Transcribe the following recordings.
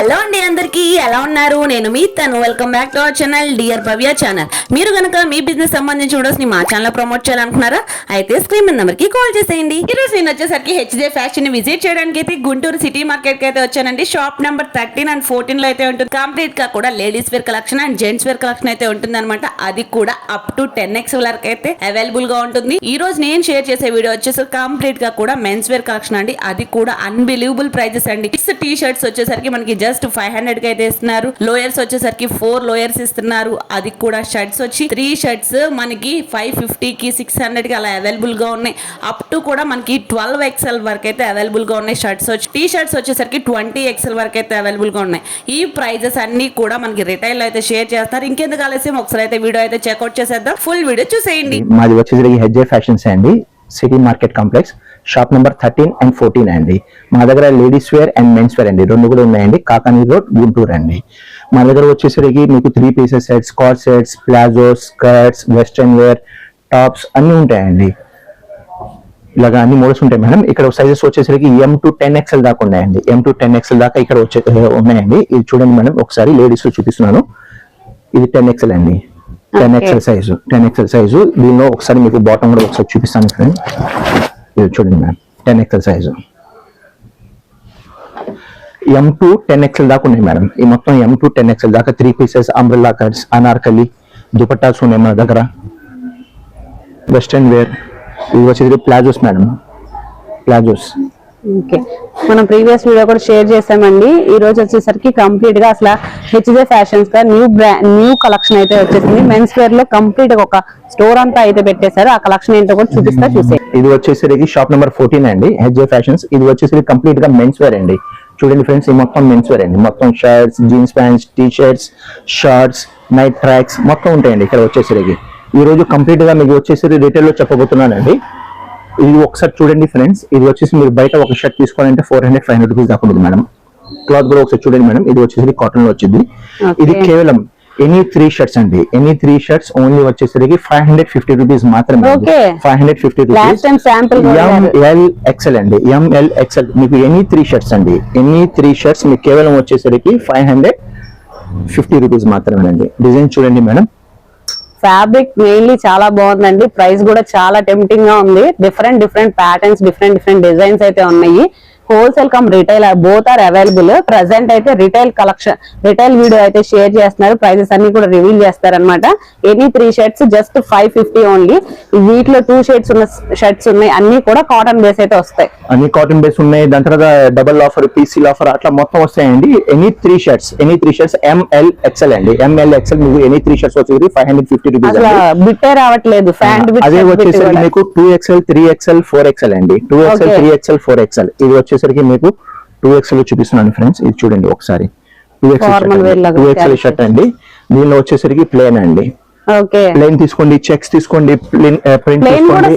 Hello అండి, అందరికీ ఎలా ఉన్నారు? నేను మీ తను. Welcome back to our channel dear Bhavya channel. మీరు గనక మీ బిజినెస్ సంబంధించి వీడియోస్ ని మా ఛానల్ ప్రమోట్ చేయాలనుకున్నారా? అయితే స్క్రీన్ మీద నెంబర్ కి కాల్ చేసేయండి. ఈ రోజు నేను వచ్చేసరికి హెచ్జే ఫ్యాషన్ ని విజిట్ చేయడానికి అయితే గుంటూరు సిటీ మార్కెట్ కి అయితే వచ్చానండి. షాప్ నెంబర్ 13 అండ్ 14 లో అయితే ఉంటుంది. కంప్లీట్ గా కూడా ladies wear collection and gents wear collection అయితే ఉంటుంది అనమాట. అది కూడా అప్ టు 10x వరకు అయితే అవైలబుల్ గా ఉంటుంది. ఈ రోజు నేను షేర్ చేసే వీడియో వచ్చేసి కంప్లీట్ గా కూడా మెన్స్ వేర్ కలెక్షన్ అండి. అది కూడా అన్బిలీవబుల్ ప్రైజెస్ అండి. టీ షర్ట్స్ వచ్చేసరికి మనకి జస్ట్ 500 కి అయితే ఇస్తున్నారు. లోయర్స్ వచ్చేసరికి 4 లోయర్స్ ఇస్తున్నారు. అది కూడా షర్ట్స్ వచ్చి 3 షర్ట్స్ మనకి 550 కి 600 కి అలా అవైలబుల్ గా ఉన్నాయి. అప్ టు కూడా మనకి 12XL వరకు అయితే అవైలబుల్ గా ఉన్నాయి. షర్ట్స్ వచ్చి టీ షర్ట్స్ వచ్చేసరికి 20XL వరకు అయితే అవైలబుల్ గా ఉన్నాయి. ఈ ప్రైజెస్ అన్ని కూడా మనకి రిటైల్ లో అయితే షేర్ చేస్తారు. ఇంకెందుకు ఆలస్యం, ఒకసారి అయితే వీడియో అయితే చెక్అౌట్ చేసేద్దాం. ఫుల్ వీడియో చూసేయండి. మాది వచ్చేసరికి హెచ్జే ఫ్యాషన్స్ అండి, city market complex, shop number 13 and 14 అండి. మా దగ్గర ladies wear and men's wear అండి రెండు కూడా ఉన్నాయండి. కాకానీ రోడ్, గుంటూరు అండి. మా దగ్గర వచ్చేసరికి మీకు 3 pieces sets, skort sets, palazzos, skirts, western wear, tops అన్ని ఉంటాయండి. ఇలాగా అన్ని మోడల్స్ ఉంటాయి మేడం. ఇక్కడ సైజెస్ వచ్చేసరికి M to 10XL దాకా ఉన్నాయండి. M to 10XL దాకా ఇక్కడ ఉన్నాయండి. ఇది చూడండి మేడం, ఒకసారి లేడీస్ లో చూపిస్తున్నాను. ఇది 10XL అండి, 10XL సైజు, 10XL సైజు. దీనిలో ఒకసారి మీకు బాటమ్ కూడా ఒకసారి చూపిస్తాను ఫ్రెండ్. ఇది చూడండి ma'am, 10XL size. M to 10XL దాకా ఉన్నాయి మేడం. ఈ మొత్తం M to 10XL దాకా 3 pieces, umbrella cuts, Anarkali, dupattas ఉన్నాయి మన దగ్గర. వెస్ట్రన్ వేర్, ఇవి వచ్చేది ప్లాజోస్ మేడం, ప్లాజోస్. ఓకే, మనం ప్రీవియస్ వీడియో కూడా షేర్ చేసామండి. ఈ రోజు వచ్చేసరికి కంప్లీట్ గా అసలు హెచ్జే ఫ్యాషన్స్ గా న్యూ కలెక్షన్ అయితే వచ్చేసింది. మెన్స్ వేర్ లో కంప్లీట్ గా ఒక స్టోర్ అంతా అయితే పెట్టేశారు. ఆ కలెక్షన్ ఏంటో కూడా చూపిస్తా చూసే. ఇది వచ్చేసరికి షాప్ నెంబర్ 14 అండి, హెచ్జే ఫ్యాషన్స్. ఇది వచ్చేసరికి కంప్లీట్ గా మెన్స్ వేర్ అండి. చూడండి ఫ్రెండ్స్, ఈ మొత్తం మెన్స్ వేర్ అండి. మొత్తం shirts, jeans pants, T shirts, shorts, night tracks మొత్తం ఉంటాయండి ఇక్కడ వచ్చేసరికి. ఈ రోజు కంప్లీట్ గా మీకు వచ్చేసరికి రిటైల్ లో చెప్పబోతున్నానండి. ఇది ఒకసారి చూడండి ఫ్రెండ్స్. ఇది వచ్చేసి మీరు బయట ఒక షర్ట్ తీసుకోవాలంటే 400-500 రూపీస్ దాకా ఉంటుంది మేడం. క్లాత్ కూడా ఒకసారి చూడండి మేడం. ఇది వచ్చేసరికి కాటన్ లో వచ్చింది. ఇది కేవలం ఎనీ 3 షర్ట్స్ అండి. ఎనీ 3 షర్ట్స్ ఓన్లీ వచ్చేసరికి 550 రూపీస్ మాత్రమే. 550 రూపీస్. MLXL అండి, MLXL. మీకు ఎనీ 3 షర్ట్స్ అండి. ఎనీ 3 షర్ట్స్ మీకు కేవలం వచ్చేసరికి 550 రూపీస్ మాత్రమేనండి. డిజైన్ చూడండి మేడం. ఫ్యాబ్రిక్ మెయిన్లీ చాలా బాగుందండి. ప్రైస్ కూడా చాలా టెంప్టింగ్ గా ఉంది. డిఫరెంట్ ప్యాటర్న్స్, డిఫరెంట్ డిజైన్స్ అయితే ఉన్నాయి. Wholesale cum retail both are available. Present అయితే రిటైల్ కలెక్షన్, రిటైల్ వీడియో అయితే షేర్ చేస్తున్నారు. ప్రైజెస్ అన్ని కూడా రివీల్ చేస్తారనమాట. Any 3 shirts just 550 only. వీటిలో 2 షేడ్స్ ఉన్న షర్ట్స్ ఉన్నాయి. అన్ని కూడా కాటన్ బేస్ అయితే వస్తాయి. అన్ని కాటన్ బేస్ ఉన్నాయి. దాని తర్వాత డబుల్ ఆఫర్, పీసీల్ ఆఫర్ అట్లా మొత్తం వస్తాయండి. ఎనీ 3 షర్ట్స్ MLXL అండి. MLXL మీకు ఎనీ 3 షర్ట్స్ వచ్చేసి 550 రూపీస్. బిట్టే రావట్లేదు. అదే వచ్చేసరికి మీకు 2XL, 3XL, 4XL అండి. 2XL, 3XL, 4XL. ఇది వచ్చేసరికి మీకు 2XL చూపిస్తున్నాను ఫ్రెండ్స్. ఇది చూడండి ఒకసారి. 2XL షర్ట్ అండి. దీనిలో వచ్చేసరికి ప్లేన్ అండి. ప్లేన్ తీసుకోండి, చెక్స్ తీసుకోండి, ప్రింట్ తీసుకోండి.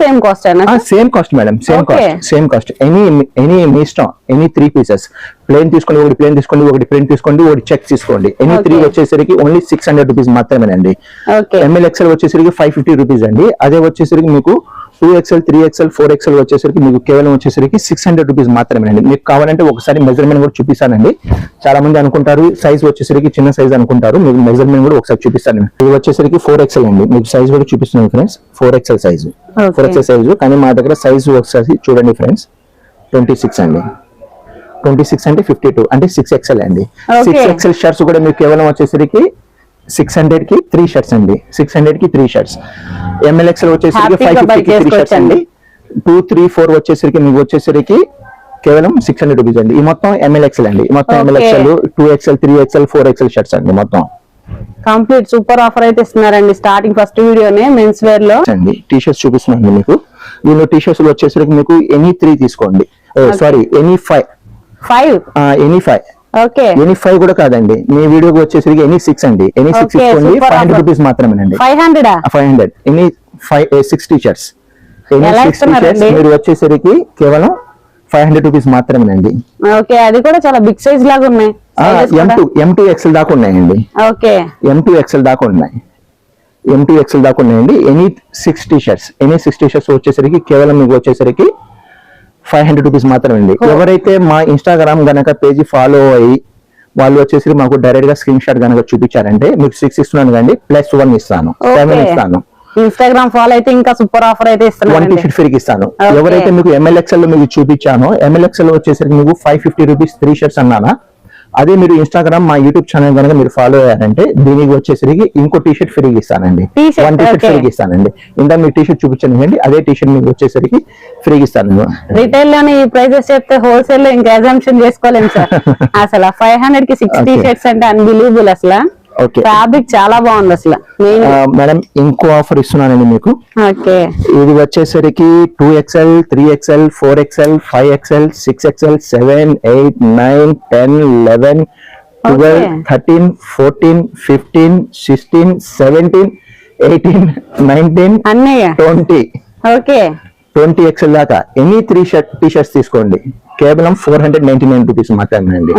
Same cost madam, same cost. Any మీ ఇష్టం. ఎనీ 3 పీసెస్ ప్లేన్ తీసుకోండి, ఒకటి ప్లేన్ తీసుకోండి, ఒకటి ప్రింట్ తీసుకోండి, ఒకటి చెక్స్ తీసుకోండి. ఎనీ 3 వచ్చేసరికి ఓన్లీ 600 రూపీస్ మాత్రమేనండి. MLXL వచ్చేసరికి 550 రూపీస్ అండి. అదే వచ్చేసరికి మీకు 2XL, 3XL, 4XL వచ్చేసరికి మీకు కేవలం వచ్చేసరికి 600 రూపీస్ మాత్రమేనండి. మీకు కావాలంటే ఒకసారి మెజర్మెంట్ కూడా చూపిస్తానండి. చాలా మంది అనుకుంటారు సైజ్ వచ్చేసరికి చిన్న సైజ్ అనుకుంటారు. మీకు మెజర్మెంట్ కూడా ఒకసారి చూపిస్తాను. ఇది వచ్చేసరికి 4XL అండి. మీకు సైజ్ కూడా చూపిస్తున్నాను friends. 4XL size, 4XL size. కానీ మా దగ్గర సైజు ఒకసారి చూడండి ఫ్రెండ్స్, 26 అండి. 26 అంటే 52 అంటే 6XL అండి. 6XL షర్ట్స్ కూడా మీకు కేవలం వచ్చేసరికి 600 కి 3 షర్ట్స్ అండి. 600 కి 3 షర్ట్స్. MLXL వచ్చేసరికి 550 కి 3 షర్ట్స్ అండి. 2, 3, 4 వచ్చేసరికి మీకు వచ్చేసరికి కేవలం 600 రూపీస్ అండి. ఈ మొత్తం MLXL అండి. ఈ మొత్తం MLXL, 2XL, 3XL, 4XL shirts అండి. మొత్తం కంప్లీట్ సూపర్ ఆఫర్ అయితే ఇస్తున్నారండి. స్టార్టింగ్ ఫస్ట్ వీడియోనే మెన్స్ వేర్ లో అండి. టీ షర్ట్స్ చూపిస్తున్నాను మీకు. దీనిలో టీ షర్ట్స్ వచ్చేసరికి మీకు ఎనీ 3 తీసుకోండి. Sorry, any 5. ఎనీ 5. ఎనీ 5 కూడా కాదండి. మీ వీడియోకి వచ్చేసరికి ఎనీ 6 అండి. ఎనీ 6 తీసుకోండి, 500 రూపీస్ మాత్రమేనండి. 500 ఎనీ 60 షర్ట్స్. ఎనీ 60 షర్ట్స్ మీరు వచ్చేసరికి కేవలం 500 రూపీస్ మాత్రమేనండి. అది కూడా చాలా బిగ్ సైజ్ లాగా ఉన్నాయి. M2XL దాకా ఉన్నాయండి. M2XL దాకా ఉన్నాయి. M2XL దాకా ఉన్నాయండి. Any 60 shirts. ఎనీ 60 షర్ట్స్ వచ్చేసరికి కేవలం మీకు వచ్చేసరికి 500 రూపీస్ మాత్రమే అండి. ఎవరైతే మా ఇన్స్టాగ్రామ్ గనక పేజీ ఫాలో అయ్యి వాళ్ళు వచ్చేసి మాకు డైరెక్ట్ గా స్క్రీన్ షాట్ కనుక చూపించారంటే మీకు 6 ఇస్తున్నాను కండి, +1 ఇస్తాను, 7 ఇస్తాను. ఇన్స్టాగ్రామ్ ఫాలో అయితే ఇంకా సూపర్ ఆఫర్ అయితే 1 టీ-షర్ట్ ఫ్రీకి ఇస్తాను. ఎవరైతే మీకు MLXL లో మీకు చూపించానో, MLXL లో వచ్చేసరికి మీకు 550 రూపీస్ 3 షర్ట్స్ అన్నానా, అదే మీరు ఇన్స్టాగ్రామ్ మా యూట్యూబ్ ఛానల్ కనుక మీరు ఫాలో అయ్యారంటే దీనికి వచ్చేసరికి ఇంకో టీ-షర్ట్ ఫ్రీకి ఇస్తానండి, 1 టీ-షర్ట్ ఫ్రీకి ఇస్తానండి. ఇంకా మీరు టీ-షర్ట్ చూపించండి, అదే టీ-షర్ట్ మీకు వచ్చేసరికి ఫ్రీకి ఇస్తాను. రిటైల్ లోని ఈ ప్రైజెస్ చెప్తే హోల్సేల్ లో ఇంకా అజంప్షన్ చేసుకోలేము సార్. అసలు 500 కి 6 టీ-షర్ట్స్ అంటే అన్బిలీవబుల్. అసలు ఫ్యాబ్రిక్ చాలా బాగుంది అసలు. మేడం ఇంకో ఆఫర్ ఇస్తున్నానండి మీకు. ఇది వచ్చేసరికి 2XL 3XL 4XL 5XL 6XL 7 8 9 10 11 12 13 14 15 16 17 18 19 20 20XL దాకా ఎనీ 3 టీ-షర్ట్స్ తీసుకోండి, కేవలం 499 రూపీస్ మాత్రమే అండి.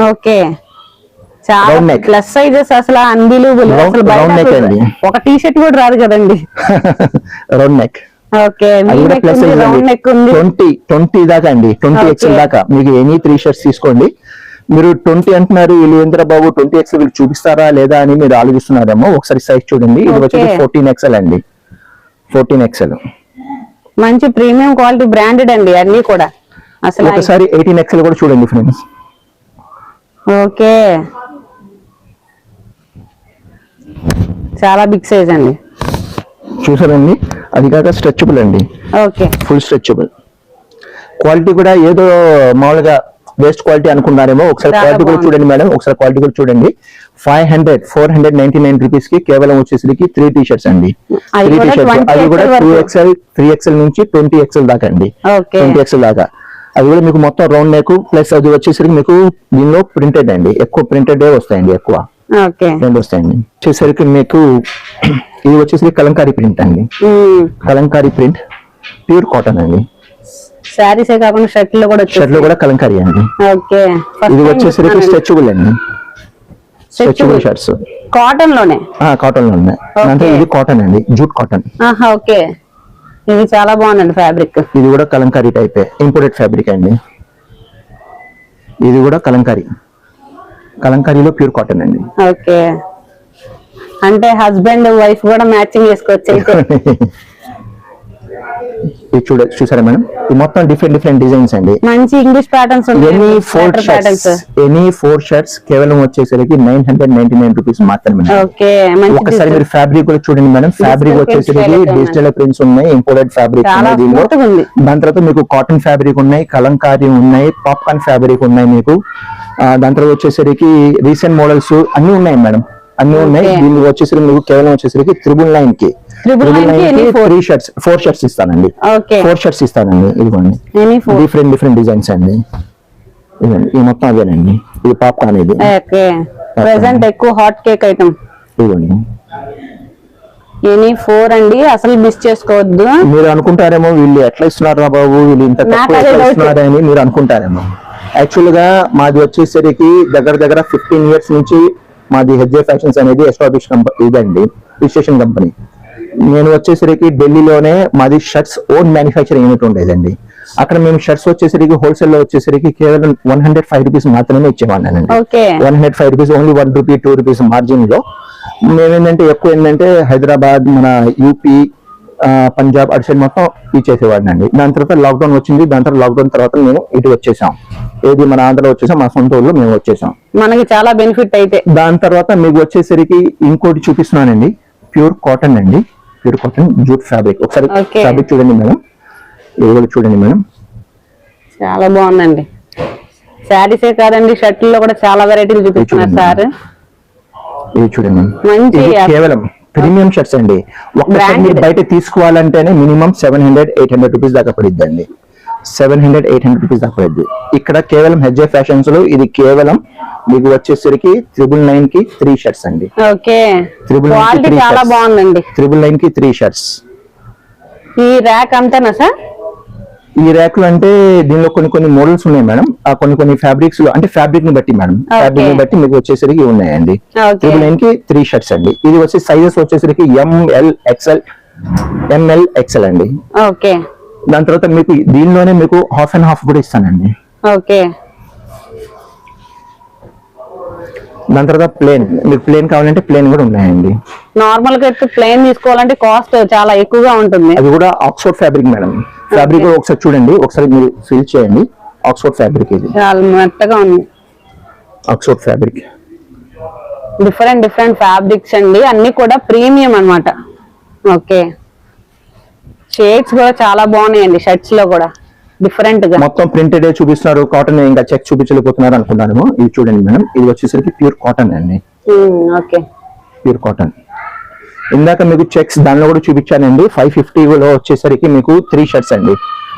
చాలా ప్లస్ సైజెస్ అసలు అన్బిలీవబుల్. ఒక టీ-షర్ట్ కూడా రాదు కదండి. Round neck. రౌండ్ నెక్ ఉంది. 20 దాకా అండి, 20XL దాకా మీకు ఎనీ 3 షర్ట్స్ తీసుకోండి. మీరు 20 అంటున్నారు, వీళ్ళు ఏంద్ర బాబు 20XL వీళ్ళు చూపిస్తారా లేదా అని మీరు ఆలోచిస్తున్నారేమో. ఒకసారి సైజ్ చూడండి, ఇది వచ్చేసి 14XL అండి, 14XL. మంచి ప్రీమియం క్వాలిటీ బ్రాండెడ్ అండి అన్ని కూడా. అసలు ఒకసారి 18XL కూడా చూడండి ఫ్రెండ్స్. చాలా బిగ్ సైజ్ అండి, చూసారండి. అది కాక స్ట్రెచబుల్ అండి, ఫుల్ స్ట్రెచబుల్. క్వాలిటీ కూడా ఏదో మామూలుగా వేస్ట్ క్వాలిటీ అనుకున్నారేమో. ఒకసారి క్వాలిటీ కూడా చూడండి మేడం, ఒకసారి క్వాలిటీ కూడా చూడండి. 499 రూపీస్ కి కేవలం వచ్చేసరికి 3 టీ-షర్ట్స్ అండి, 3 టీ-షర్ట్స్. అది కూడా 2XL 3XL నుంచి 20XL దాకా అండి, 20XL దాకా. అది కూడా మీకు మొత్తం రౌండ్ నెక్ ప్లస్ అది వచ్చేసరికి మీకు దీనిలో ప్రింటెడ్ అండి, ఎక్కువ ప్రింటెడ్ వస్తాయండి, ఎక్కువ రెండు వస్తాయండి. వచ్చేసరికి మీకు ఇది వచ్చేసరికి కలంకారీ ప్రింట్ అండి, కలంకారీ ప్రింట్ ప్యూర్ కాటన్ అండి. శారీసే కాకుండా షర్ట్లు కూడా కలంకారీ అండి. ఇది వచ్చేసరికి స్ట్రెచబుల్ అండి, స్ట్రెచబుల్ షర్ట్స్ కాటన్ లోనే అంటే ఇది కాటన్ అండి, జూట్ కాటన్. ఇది చాలా బాగుందండి ఫ్యాబ్రిక్. ఇది కూడా కలంకారీ టైప్, ఇంపోర్టెడ్ ఫ్యాబ్రిక్ అండి. ఇది కూడా కలంకారీలో ప్యూర్ కాటన్ అండి. అంటే హస్బెండ్ వైఫ్ కూడా మ్యాచింగ్ చేసుకోవచ్చు. చూసారా మేడం, ఇది మొత్తం డిఫరెంట్ డిజైన్స్ అండి, మంచి ఇంగ్లీష్ ప్యాటర్న్స్. ఎనీ 4 షర్ట్స్ కేవలం వచ్చేసరికి 999 రూపీస్ మాత్రమే. ఒకసారి మీరు ఫ్యాబ్రిక్ కూడా చూడండి మేడం. ఫ్యాబ్రిక్ వచ్చేసరికి డిజిటల్ ప్రింట్స్ ఉన్నాయి, ఇంపోర్టెడ్ ఫ్యాబ్రిక్ ఉన్నాయి దీనిలో. దాని తర్వాత మీకు కాటన్ ఫ్యాబ్రిక్ ఉన్నాయి, కలంకారీ ఉన్నాయి, పాప్కార్న్ ఫ్యాబ్రిక్ ఉన్నాయి మీకు. దాని తర్వాత వచ్చేసరికి రీసెంట్ మోడల్స్ అన్ని ఉన్నాయి మేడం, అన్ని ఉన్నాయి. దీనికి వచ్చేసరికి మీకు కేవలం వచ్చేసరికి 999 కి 4 షర్ట్స్ ఇస్తానండి, 4 షర్ట్స్ ఇస్తానండి. ఇదిగోండి డిఫరెంట్ డిజైన్స్ అండి, ఇదండి. ఈ మొత్తం అదేనండి, ఇది పాప్కార్న్. ఇది ప్రెసెంట్ ఎక్కువ హాట్ కేక్ ఐటమ్. ఇదిగోండి ఎనీ 4 అండి, అసలు మిస్ చేసుకోవద్దు. మీరు అనుకుంటారేమో వీళ్ళు ఎట్లా ఇస్తున్నారా బాబు, వీళ్ళు ఇంత తక్కువ ఇస్తున్నారని మీరు అనుకుంటారేమో. యాక్చువల్ గా మాది వచ్చేసరికి దగ్గర 15 ఇయర్స్ నుంచి మాది హెచ్జే ఫ్యాషన్స్ అనేది ఎస్టాబ్లిష్ ఇదండి, రిజిస్ట్రేషన్ కంపెనీ. నేను వచ్చేసరికి ఢిల్లీలోనే మాది షర్ట్స్ ఓన్ మ్యానుఫ్యాక్చరింగ్ యూనిట్ ఉండేదండి. అక్కడ మేము షర్ట్స్ వచ్చేసరికి హోల్సేల్ లో వచ్చేసరికి కేవలం 105 రూపీస్ మాత్రమే ఇచ్చేవాడినండి. 105 rupees, only 1 rupee 2 rupees margin లో. మేమేంటంటే ఎక్కువ ఏంటంటే హైదరాబాద్, మన యూపీ, పంజాబ్ అటు సైడ్ మొత్తం ఇచ్చేసేవాడిని అండి. దాని తర్వాత లాక్డౌన్ వచ్చింది, దాని తర్వాత లాక్డౌన్ తర్వాత మేము ఇటు వచ్చేసాం, ఏది మన ఆంధ్రలో వచ్చేసాం, మా సొంత ఊళ్ళో మేము వచ్చేసాం. మనకి చాలా బెనిఫిట్ అయితే. దాని తర్వాత మీకు వచ్చేసరికి ఇంకోటి చూపిస్తున్నానండి, ప్యూర్ కాటన్ అండి, ప్యూర్ కాటన్ జూట్ ఫ్యాబ్రిక్. ఒకసారి ఫ్యాబ్రిక్ చూడండి మేడం, ఇది కూడా చూడండి మేడం, చాలా బాగుందండి. శారీసే కాదండి, షర్ట్లలో కూడా చాలా వెరైటీలు చూపిస్తున్నారు సార్. ఇది చూడండి మంచి కేవలం ప్రీమియం షర్ట్స్ అండి. ఒక్కసారి మీరు బయట తీసుకోవాలంటేనే మినిమం 700-800 రూపీస్ దాకా పడిద్దండి, 700-800 రూపీస్ దాకా పడిద్ది. ఇక్కడ కేవలం హెచ్జే ఫ్యాషన్స్ లో ఇది కేవలం మీకు వచ్చేసరికి 999 కి 3 షర్ట్స్ అండి. 999 కి 3 షర్ట్స్. ఈ ర్యాక్ అంతేనా సార్? ఈ ర్యాక్ లో అంటే దీనిలో కొన్ని మోడల్స్ ఉన్నాయి మేడం, ఆ కొన్ని ఫ్యాబ్రిక్స్ లో అంటే ఫ్యాబ్రిక్ ని బట్టి మేడం, ఫ్యాబ్రిక్ ని బట్టి మీకు వచ్చేసరికి ఉన్నాయండి. 999 కి 3 షర్ట్స్ అండి. ఇది వచ్చి సైజెస్ వచ్చేసరికి ML XL అండి. దాని తర్వాత మీకు దీనిలోనే మీకు హాఫ్ అండ్ హాఫ్ కూడా ఇస్తానండి. దాని తర్వాత ప్లేన్, మీకు ప్లేన్ కావాలంటే ప్లేన్ కూడా ఉన్నాయండి. నార్మల్ గా అయితే ప్లేన్ తీసుకోవాలంటే కాస్ట్ చాలా ఎక్కువగా ఉంటుంది. అది కూడా ఆక్స్ఫోర్డ్ ఫ్యాబ్రిక్ మేడం. ఫ్యాబ్రిక్ కూడా ఒకసారి చూడండి, ఒకసారి మీరు ఫీల్ చేయండి. ఆక్స్ఫోర్డ్ ఫ్యాబ్రిక్, ఇది చాలా మెత్తగా ఉంది. ఆక్స్ఫోర్డ్ ఫ్యాబ్రిక్, డిఫరెంట్ ఫ్యాబ్రిక్స్ అండి, అన్ని కూడా ప్రీమియం అన్నమాట. ఓకే, షేడ్స్ కూడా చాలా బాగున్నాయండి షర్ట్స్ లో కూడా డిఫరెంట్ గా. మొత్తం ప్రింటెడ్ చూపిస్తున్నారు, కాటన్ ఇంకా చెక్ చూపించలేకపోతున్నారు అనుకున్నాను. ఇది చూడండి మేడం, ఇది వచ్చేసరికి ప్యూర్ కాటన్ అండి. Okay, pure cotton. ఇందాక మీకు చెక్స్ దానిలో కూడా చూపించానండి. 550లో వచ్చేసరికి మీకు 3 షర్ట్స్ అండి.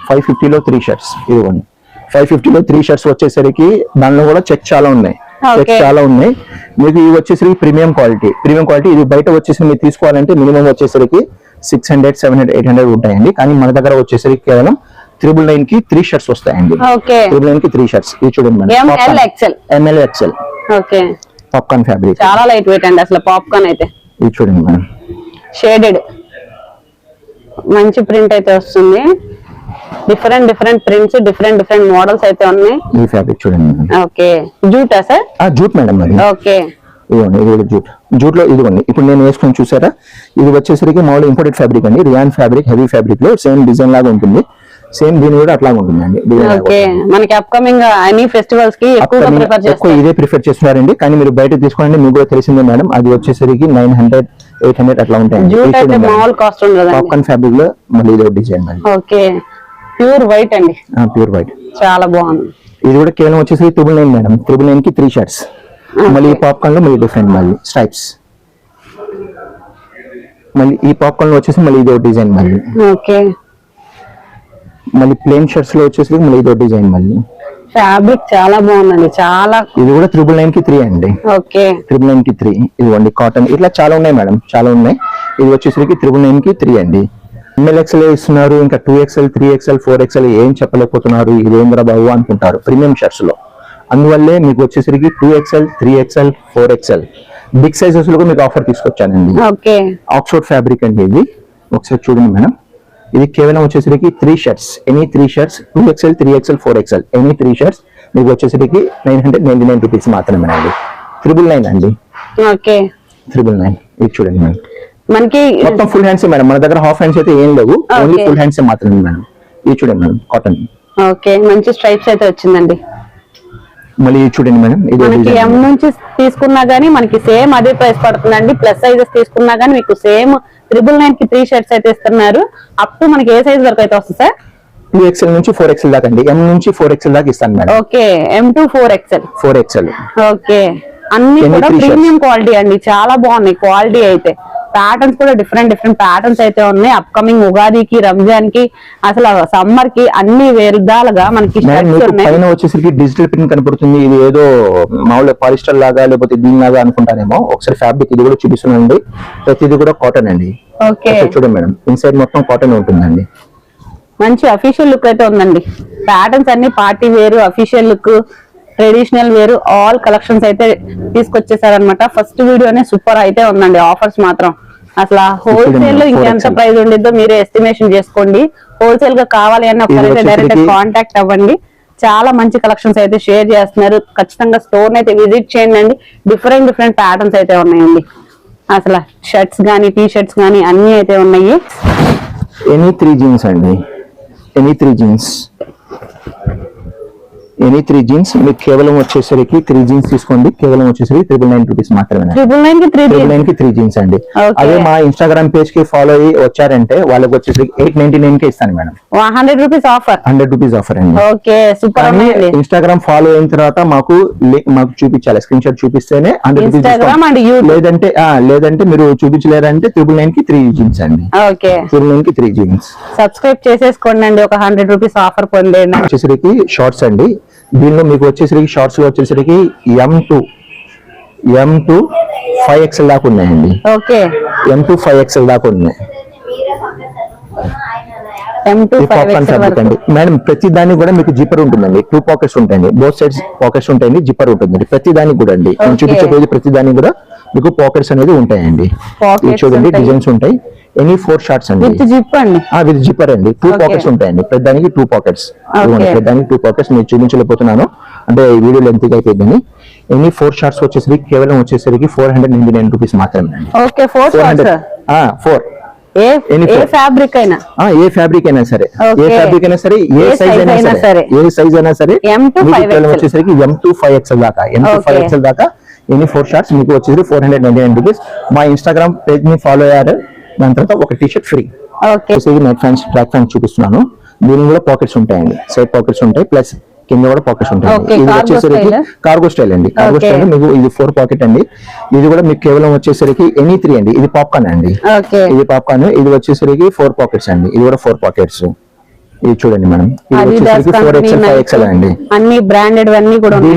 550లో 3 షర్ట్స్, ఇదిగోండి. 550లో 3 షర్ట్స్ వచ్చేసరికి దానిలో కూడా చెక్ చాలా ఉన్నాయి, చెక్స్ చాలా ఉన్నాయి. మీకు ఇవి వచ్చేసరికి ప్రీమియం క్వాలిటీ. ఇది బయట వచ్చేసి మీరు తీసుకోవాలంటే మినిమం వచ్చేసరికి 600, 700, 800 ఉంటాయండి. కానీ మన దగ్గర వచ్చేసరికి కేవలం 999 కి 3 షర్ట్స్ వస్తాయండి. 999 కి 3 షర్ట్స్. ఇది చూడండి madam, ML XL. Okay, popcorn fabric, చాలా లైట్ వెయిట్ అండి అసలు పాప్కార్న్ అయితే. ఇది చూడండి మేడం, షేడెడ్ మంచి ప్రింట్ అయితే వస్తుంది. డిఫరెంట్ ప్రింట్స్, డిఫరెంట్ మోడల్స్ అయితే ఉన్నాయి. ఈ ఫ్యాబ్రిక్ చూడండి మేడం. ఓకే, జూటా సార్? జూట్ మేడం అది. ఓకే, ఇదిగోండి, ఇది కూడా జూట్ లో ఇదిగోండి. ఇప్పుడు నేను వేసుకొని చూసారా, ఇది వచ్చేసరికి మామూలు ఇంపోర్టెడ్ ఫ్యాబ్రిక్ అండి. రియాన్ ఫ్యాబ్రిక్, హెవీ ఫ్యాబ్రిక్ లో సేమ్ డిజైన్ లాగా ఉంటుంది. సేమ్ దీని కూడా అట్లాగా ఉంటుందండి. ఓకే, మనకి అప్కమింగ్ అన్ని ఫెస్టివల్స్ కి ఎక్కువ ఇదే ప్రిఫర్ చేస్తున్నారండి. కానీ మీరు బయట తీసుకోండి, మీకు కూడా తెలిసిందే మేడం, అది వచ్చేసరికి 900, 800 అట్లా ఉంటాయి. పాప్కార్న్ ఫ్యాబ్రిక్ లో మళ్ళీ ఇదే డిజైన్. ఓకే, ప్యూర్ వైట్ అండి, ప్యూర్ వైట్, చాలా బాగుంది. ఇది కూడా కేవలం వచ్చేసరికి 999 మేడం. 999 కి 3 షర్ట్స్. మళ్ళీ ఈ పాప్కార్న్ లో మళ్ళీ డిఫరెంట్, మళ్ళీ స్ట్రైప్స్. మళ్ళీ ఈ పాప్కార్న్ లో వచ్చేసి మళ్ళీ ఇదో డిజైన్. మళ్ళీ ఓకే, మళ్ళీ ప్లేన్ షర్ట్స్ లో వచ్చేసి మళ్ళీ ఇదో డిజైన్. మళ్ళీ ఫ్యాబ్రిక్ చాలా బాగుందండి, చాలా. ఇది కూడా 999 కి 3 అండి. ఓకే, 999 కి 3. ఇదిగోండి కాటన్, ఇట్లా చాలా ఉన్నాయి మేడం, చాలా ఉన్నాయి. ఇది వచ్చేసరికి 999 కి 3 అండి. ML XL ఇస్తున్నారు, ఇంకా 2XL, 3XL, 4XL ఏం చెప్పలేకపోతున్నారు. ఇదేంద్ర బాబు అనుకుంటారు ప్రీమియం షర్ట్స్ లో. అందువల్లే మీకు వచ్చేసరికి 2XL, 3XL, 4XL big sizes లో మీకు ఆఫర్ తీసుకొచ్చానండి. ఆక్స్ఫోర్డ్ ఫ్యాబ్రిక్ అండి ఇది. ఒకసారి చూడండి మేడం, ఇది కేవలం వచ్చేసరికి 3 shirts, any 3 shirts, 2XL, 3XL, 4XL any 3 shirts మీకు వచ్చేసరికి 999 రూపీస్ మాత్రమే అండి. 999 అండి. ఓకే, 999. ఇది చూడండి మేడం, మనకి మొత్తం ఫుల్ హ్యాండ్స్ మేడం. మన దగ్గర హాఫ్ హ్యాండ్స్ అయితే ఏం లేవు, ఓన్లీ ఫుల్ హ్యాండ్స్ మాత్రమే మేడం. ఇది చూడండి మేడం, కాటన్. ఓకే, మంచి స్ట్రైప్స్ అయితే వచ్చిందండి. మళ్ళీ చూడండి మేడం, ఇది మనకి M నుంచి తీసుకున్నా గానీ మనకి సేమ్ అదే ప్రైస్ పడుతుందండి. ప్లస్ సైజెస్ తీసుకున్నా గానీ మీకు సేమ్ 999 కి 3 షర్ట్స్ అయితే ఇస్తున్నారు. అప్ టు మనకి ఏ సైజ్ వరకు అయితే వస్తుంది సార్? 2XL నుంచి 4XL దాకా అండి. M నుంచి 4XL దాకా ఇస్తాను madam. Okay, M to 4XL. Okay, అన్ని కూడా ప్రీమియం క్వాలిటీ అండి, చాలా బాగున్నాయి క్వాలిటీ అయితే. ప్యాటర్న్స్ కూడా డిఫరెంట్ ప్యాటర్న్స్ అయితే ఉన్నాయి. అప్కమింగ్ ఉగాదికి, రంజాన్ కి, అసలు సమ్మర్ కి అన్ని విధాలుగా మనకి పైన వచ్చేసరికి డిజిటల్ ప్రింట్ కనపడుతుంది. ఇది ఏదో మామూలుగా పాలిస్టర్ లాగా లేకపోతే దీని లాగా అనుకుంటారేమో. ఒకసారి ఫ్యాబ్రిక్ ఇది కూడా చూపిస్తున్నాండి. ప్రతిది కూడా కాటన్ అండి. ఓకే, చూడండి మేడం, ఇన్సైడ్ మొత్తం కాటన్ ఉంటుందండి. మంచి అఫీషియల్ లుక్ అయితే ఉందండి. ప్యాటర్న్స్ అన్ని పార్టీ వేరు, అఫీషియల్ లుక్, ట్రెడిషనల్ వేరు, ఆల్ కలెక్షన్స్ అయితే తీసుకొచ్చేసారనమాట. ఫస్ట్ వీడియోనే సూపర్ అయితే ఉందండి. ఆఫర్స్ మాత్రం అసలు హోల్సేల్ లో ఇంకెంత ప్రైస్ ఉండిద్దో మీరే ఎస్టిమేషన్ చేసుకోండి. హోల్సేల్ గా కావాలి అన్న ఒకసారి డైరెక్ట్ కాంటాక్ట్ అవ్వండి. చాలా మంచి కలెక్షన్స్ అయితే షేర్ చేస్తున్నారు. ఖచ్చితంగా స్టోర్ అయితే విజిట్ చేయండి. డిఫరెంట్ ప్యాటర్న్స్ అయితే ఉన్నాయండి. అసలు షర్ట్స్ గానీ, టీ షర్ట్స్ గానీ అన్ని అయితే ఉన్నాయి. ఎనీ 3 జీన్స్ అండి, ఎనీ 3 జీన్స్ మీకు కేవలం వచ్చేసరికి 3 జీన్స్ తీసుకోండి. కేవలం వచ్చేసరికి 999 రూపీస్ మాత్రమే. 999 కి 3 జీన్స్ అండి. అదే మా ఇన్స్టాగ్రామ్ పేజ్ కి ఫాలో అయ్యి వచ్చారంటే వాళ్ళకి వచ్చేసరికి 899 కి ఇస్తాను మేడం. 100 రూపీస్ ఆఫర్. 100 రూపీస్ ఆఫర్ అండి. Okay, super. ఇన్స్టాగ్రామ్ ఫాలో అయిన తర్వాత మాకు చూపించాలి, స్క్రీన్ షాట్ చూపిస్తేనే 100 రూపీస్. లేదంటే మీరు చూపించలేరంటే 999 కి 3 జీన్స్ అండి. ఓకే, 999 కి 3 జీన్స్. సబ్స్క్రైబ్ చేసేసుకోండి, ఒక 100 రూపీస్ ఆఫర్ పొందండి. వచ్చేసరికి షార్ట్స్ అండి. దీనిలో మీకు వచ్చేసరికి షార్ట్స్ వచ్చేసరికి M to 5XL దాకా ఉన్నాయండి. ఓకే, M to 5XL దాకా ఉన్నాయి. మేడం ప్రతి దానికి కూడా మీకు జిప్పర్ ఉంటుందండి. 2 పాకెట్స్ ఉంటాయండి, బోత్ సైడ్స్ పాకెట్స్ ఉంటాయండి, జిప్పర్ ఉంటుంది ప్రతి దానికి కూడా అండి. చూపించబోయేది ప్రతి దానికి కూడా మీకు పాకెట్స్ అనేది ఉంటాయండి. చూడండి, డిజైన్స్ ఉంటాయి. ఎనీ 4 షార్ట్స్ అండి విత్ జిప్ అండి. విత్ జిప్పర్ అండి. 2 Okay. పాకెట్స్ ఉంటాయండి. పెద్దానికి 2 పాకెట్స్. Okay. పెద్దానికి 2 పాకెట్స్ మీరు చూపించలేకపోతున్నాను అంటే ఈ వీడియో లెంత్ అయిపోయిందని. ఎనీ 4 షార్ట్స్ వచ్చేసరికి కేవలం వచ్చేసరికి 499 రూపీస్ మాత్రమే అండి. Okay 4 shorts. 4 ఏ ఫ్యాబ్రిక్ అయినా ఏ ఫ్యాబ్రిక్ అయినా సరే Okay. ఏ ఫ్యాబ్రిక్ అయినా సరే ఏ ఏ సైజ్ అయినా size సరే ఏ సైజ్ అయినా సరే M to మీకు 5XL. కేవలం వచ్చేసరికి M to 5XL దాకా Okay. దాకా ఎనీ 4 షార్ట్స్ మీకు వచ్చేసి 499 రూపీస్. మా ఇన్స్టాగ్రామ్ పేజ్ ని ఫాలో అయ్యారు, దాని తర్వాత ఒక T shirt free. Okay net fans track fans చూపిస్తున్నాను. దీని కూడా పాకెట్స్ ఉంటాయండి, సైడ్ పాకెట్స్ ఉంటాయి, ప్లస్ కింద కూడా పాకెట్స్ ఉంటాయి. Okay, ఇది cargo వచ్చేసరికి style? కార్గో స్టైల్ అండి. Cargo Okay. స్టైల్ మీకు ఇది 4 పాకెట్ అండి. ఇది కూడా మీకు కేవలం వచ్చేసరికి ఎనీ 3 అండి. ఇది పాప్కార్న్ అండి. ఓకే ఇది పాప్కార్న్. ఇది వచ్చేసరికి 4 పాకెట్స్ అండి. ఇది కూడా 4 పాకెట్స్. ఇది చూడండి మనం, ఇది Adidas వచ్చేసరికి company 4XL 5XL Nike అండి. అన్ని బ్రాండెడ్ అన్ని కూడా ఉన్నాయి.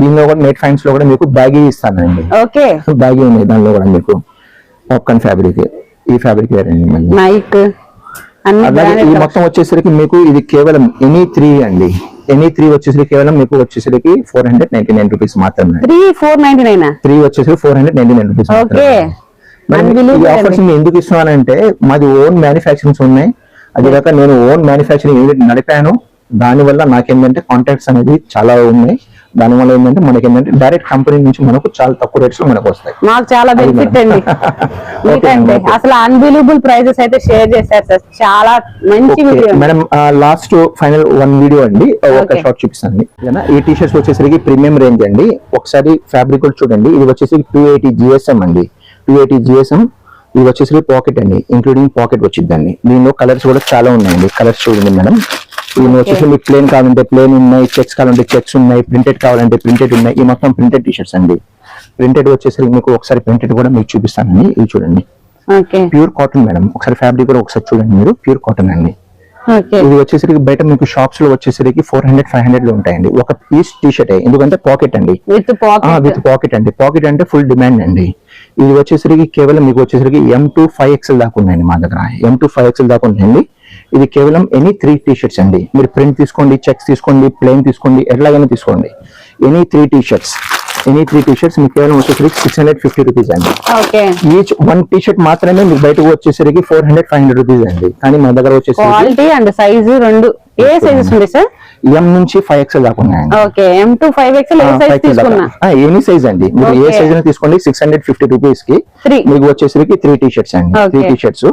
దీనిలో కూడా నెట్ ఫ్యాన్స్ లో కూడా మీకు బ్యాగీ ఇస్తానండి. ఓకే బ్యాగీ ఉంది దానిలో కూడా మీకు పాప్కార్న్ ఫ్యాబ్రిక్. ఈ ఫ్యాబ్రిక్ వేరండి మళ్ళీ. నైక్ అన్ని అలాగే బ్రాండెడ్ ఇది మొత్తం వచ్చేసరికి మీకు ఇది కేవలం ఎనీ 3 అండి. ఎనీ 3 వచ్చేసరికి కేవలం మీకు వచ్చేసరికి 499 రూపీస్ మాత్రమే. 499 3 వచ్చేసరికి 499 రూపీస్ ఓకే ఈ ఆఫర్స్ ఎందుకు ఇస్తున్నానంటే మాది ఓన్ మ్యానుఫ్యాక్చరింగ్స్ ఉన్నాయి. అది కాక నేను ఓన్ మ్యానుఫ్యాక్చరింగ్ యూనిట్ నడిపాను. దానివల్ల నాకేంటంటే కాంటాక్ట్స్ అనేది చాలా ఉన్నాయి. దానివల్ల ఏంటంటే మనకి ఏంటంటే డైరెక్ట్ కంపెనీ నుంచి మనకు చాలా తక్కువ రేట్స్ లో మనకు వస్తాయి. మాకు చాలా బెనిఫిట్ అండి. ఎందుకంటే అసలు అన్బిలీవబుల్ ప్రైజెస్ అయితే షేర్ చేశారు సార్. చాలా మంచి video madam. Last final 1 video అండి, ఒక Okay. షార్ట్ చూపిస్తాను. ఈ టీ షర్ట్స్ వచ్చేసరికి ప్రీమియం రేంజ్ అండి. ఒకసారి ఫ్యాబ్రిక్ కూడా చూడండి. ఇది వచ్చేసి 280 GSM అండి. 280 GSM. ఇది వచ్చేసరికి పాకెట్ అండి, ఇంక్లూడింగ్ పాకెట్ వచ్చిందండి. దీనిలో కలర్స్ కూడా చాలా ఉన్నాయండి. కలర్స్ చూడండి మేడం. ఇది వచ్చేసి మీకు ప్లేన్ కావాలంటే ప్లేన్ ఉన్నాయి, చెక్స్ కావాలంటే చెక్స్ ఉన్నాయి, ప్రింటెడ్ కావాలంటే ప్రింటెడ్ ఉన్నాయి. ఈ మొత్తం ప్రింటెడ్ టీ షర్ట్స్ అండి. ప్రింటెడ్ వచ్చేసరికి మీకు ఒకసారి ప్రింటెడ్ కూడా మీకు చూపిస్తానండి. ఇది చూడండి, ఓకే ప్యూర్ కాటన్ మేడం. ఒకసారి ఫ్యాబ్రిక్ కూడా ఒకసారి చూడండి మీరు, ప్యూర్ కాటన్ అండి. ఓకే ఇది వచ్చేసరికి బయట మీకు షాప్స్ లో వచ్చేసరికి 400-500 లో ఉంటాయండి ఒక పీస్ టీ షర్ట్. ఎందుకంటే పాకెట్ అండి, విత్ పాకెట్ విత్ పాకెట్ అండి. పాకెట్ అంటే ఫుల్ డిమాండ్ అండి. ఇది వచ్చేసరికి కేవలం మీకు వచ్చేసరికి M to 5XL దాకా ఉన్నాయండి మా దగ్గర. M to 5XL దాకా ఉన్నాయండి. ఇది కేవలం ఎనీ 3 టీ షర్ట్స్ అండి. మీరు ప్రింట్ తీసుకోండి, చెక్స్ తీసుకోండి, ప్లెయిన్ తీసుకోండి, ఎట్లాగైనా తీసుకోండి. ఎనీ 3 టీ షర్ట్స్ మీకు కేవలం వచ్చేసరికి 650 రూపీస్ అండి. ఓకే ఈచ్ 1 టీ షర్ట్ మాత్రమే మీకు బయటకు వచ్చేసరికి 400-500 రూపీస్ అండి. కానీ మా దగ్గర వచ్చేసరికి క్వాలిటీ అండ్ సైజ్ రెండు ఏ సైజెస్ ఉంది సార్? M నుంచి 5XL దాకా ఉన్నాయండి. Okay M to 5XL A size తీసుకున్నా? ఎనీ సైజ్ అండి. మీరు ఏ Okay. సైజ్ అయినా తీసుకోండి. 650 రూపీస్ కి 3 మీకు వచ్చేసరికి 3 టీ షర్ట్స్ అండి. 3 Okay. T shirts.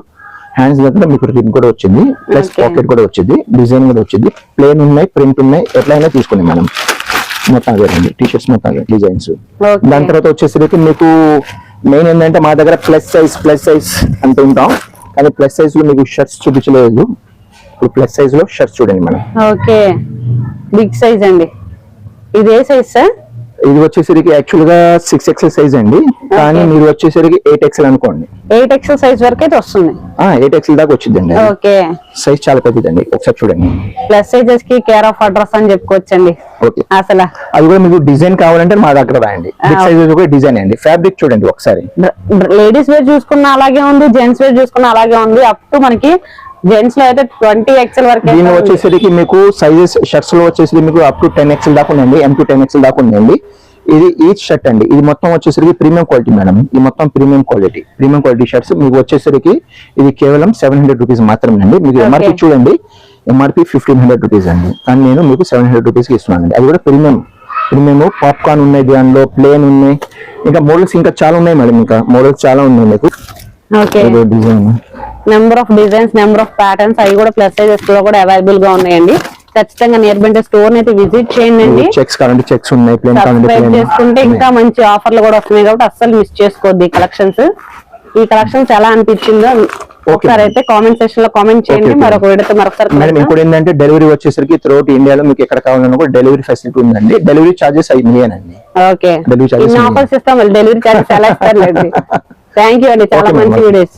హ్యాండ్స్ దగ్గర మీకు రిబ్ కూడా వచ్చింది, ప్లస్ Okay. పాకెట్ కూడా వచ్చింది, డిజైన్ కూడా వచ్చింది, ప్లేన్ ఉన్నాయి, ప్రింట్ ఉన్నాయి, ఎట్లయినా తీసుకోండి మనం. మొత్తం అదేనండి టీ షర్ట్స్ మొత్తం డిజైన్స్. Okay. దాని తర్వాత వచ్చేసరికి మీకు మెయిన్ ఏంటంటే మా దగ్గర ప్లస్ సైజ్ అంటూ ఉంటాం, కానీ ప్లస్ సైజ్ లో మీకు షర్ట్స్ చూపించలేదు. ఇప్పుడు ప్లస్ సైజ్ లో షర్ట్స్ చూడండి మనం. ఓకే బిగ్ సైజ్ అండి. ఇది ఏ సైజ్ సార్? ఇది వచ్చేసరికి యాక్చువల్ గా 6XL సైజ్ అండి, కానీ Okay. మీరు వచ్చేసరికి 8XL అనుకోండి. 8XL సైజ్ వరకు అయితే వస్తుంది. 8XL దాకా వచ్చిందండి. ఓకే సైజ్ చాలా పెద్దదండి, ఒకసారి చూడండి. ప్లస్ సైజెస్ కి కేర్ ఆఫ్ అడ్రస్ అని చెప్పుకోవచ్చండి. ఓకే, అసలు అది కూడా మీకు డిజైన్ కావాలంటే మా దగ్గర రాయండి. బిగ్ సైజెస్ కూడా డిజైన్ అండి. ఫ్యాబ్రిక్ చూడండి ఒకసారి. లేడీస్ వేర్ చూసుకున్న అలాగే ఉంది, జెంట్స్ వేర్ చూసుకున్న అలాగే ఉంది. అప్ టు మనకి జెంట్స్ లో అయితే 20XL వరకు దీని వచ్చేసరికి మీకు సైజెస్ షర్ట్స్ లో వచ్చేసరికి మీకు అప్ టు 10XL దాకా ఉందండి. M to 10XL దాకా ఉందండి. ఇది ఈచ్ షర్ట్ అండి. ఇది మొత్తం వచ్చేసరికి ప్రీమియం క్వాలిటీ మేడం. ఇది మొత్తం ప్రీమియం క్వాలిటీ షర్ట్స్ మీకు వచ్చేసరికి ఇది కేవలం 700 రూపీస్ మాత్రమే అండి. మీకు MRP చూడండి, MRP 1500 రూపీస్ అండి, కానీ నేను మీకు 700 రూపీస్ కి ఇస్తున్నానండి. అది కూడా ప్రీమియం పాప్కార్న్ ఉన్నాయి, దానిలో ప్లేన్ ఉన్నాయి, ఇంకా మోడల్స్ ఇంకా చాలా ఉన్నాయి మేడం. ఇంకా మోడల్స్ చాలా ఉన్నాయి మీకు. Okay design number of designs, number of patterns అవి కూడా ప్లస్ సైజెస్ లో కూడా అవైలబుల్ గా ఉన్నాయండి. ఖచ్చితంగా నియర్ బై స్టోర్ అయితే విజిట్ చేయండి. చెక్స్ కావాలంటే చెక్స్ ఉన్నాయి, ప్లేన్ కావాలంటే సబ్స్క్రైబ్ ప్లేన్ చేసుకుంటే ఇంకా మంచి ఆఫర్లు కూడా వస్తున్నాయి కాబట్టి అస్సలు మిస్ చేసుకోవద్దు ఈ కలెక్షన్స్. ఈ కలెక్షన్స్ ఎలా అనిపించిందో ఒకసారి అయితే కామెంట్ సెక్షన్ లో కామెంట్ చేయండి. Okay. మరొక వీడియోతో మరొకసారి మేడం ఇంకోటి ఏంటంటే డెలివరీ వచ్చేసరికి త్రూఅవుట్ ఇండియాలో మీకు ఎక్కడ కావాలన్నా కూడా డెలివరీ ఫెసిలిటీ ఉందండి. డెలివరీ చార్జెస్ 5 మిలియన్ అండి. ఓకే Delivery charges ఇన్ని ఉన్నాయి. ఆఫర్స్ ఇస్తాం, డెలివరీ చార్జెస్ ఎలా ఇస్తారు? థ్యాంక్ యూ అండి, చాలా Okay, మంచి ma'am. వీడియోస్.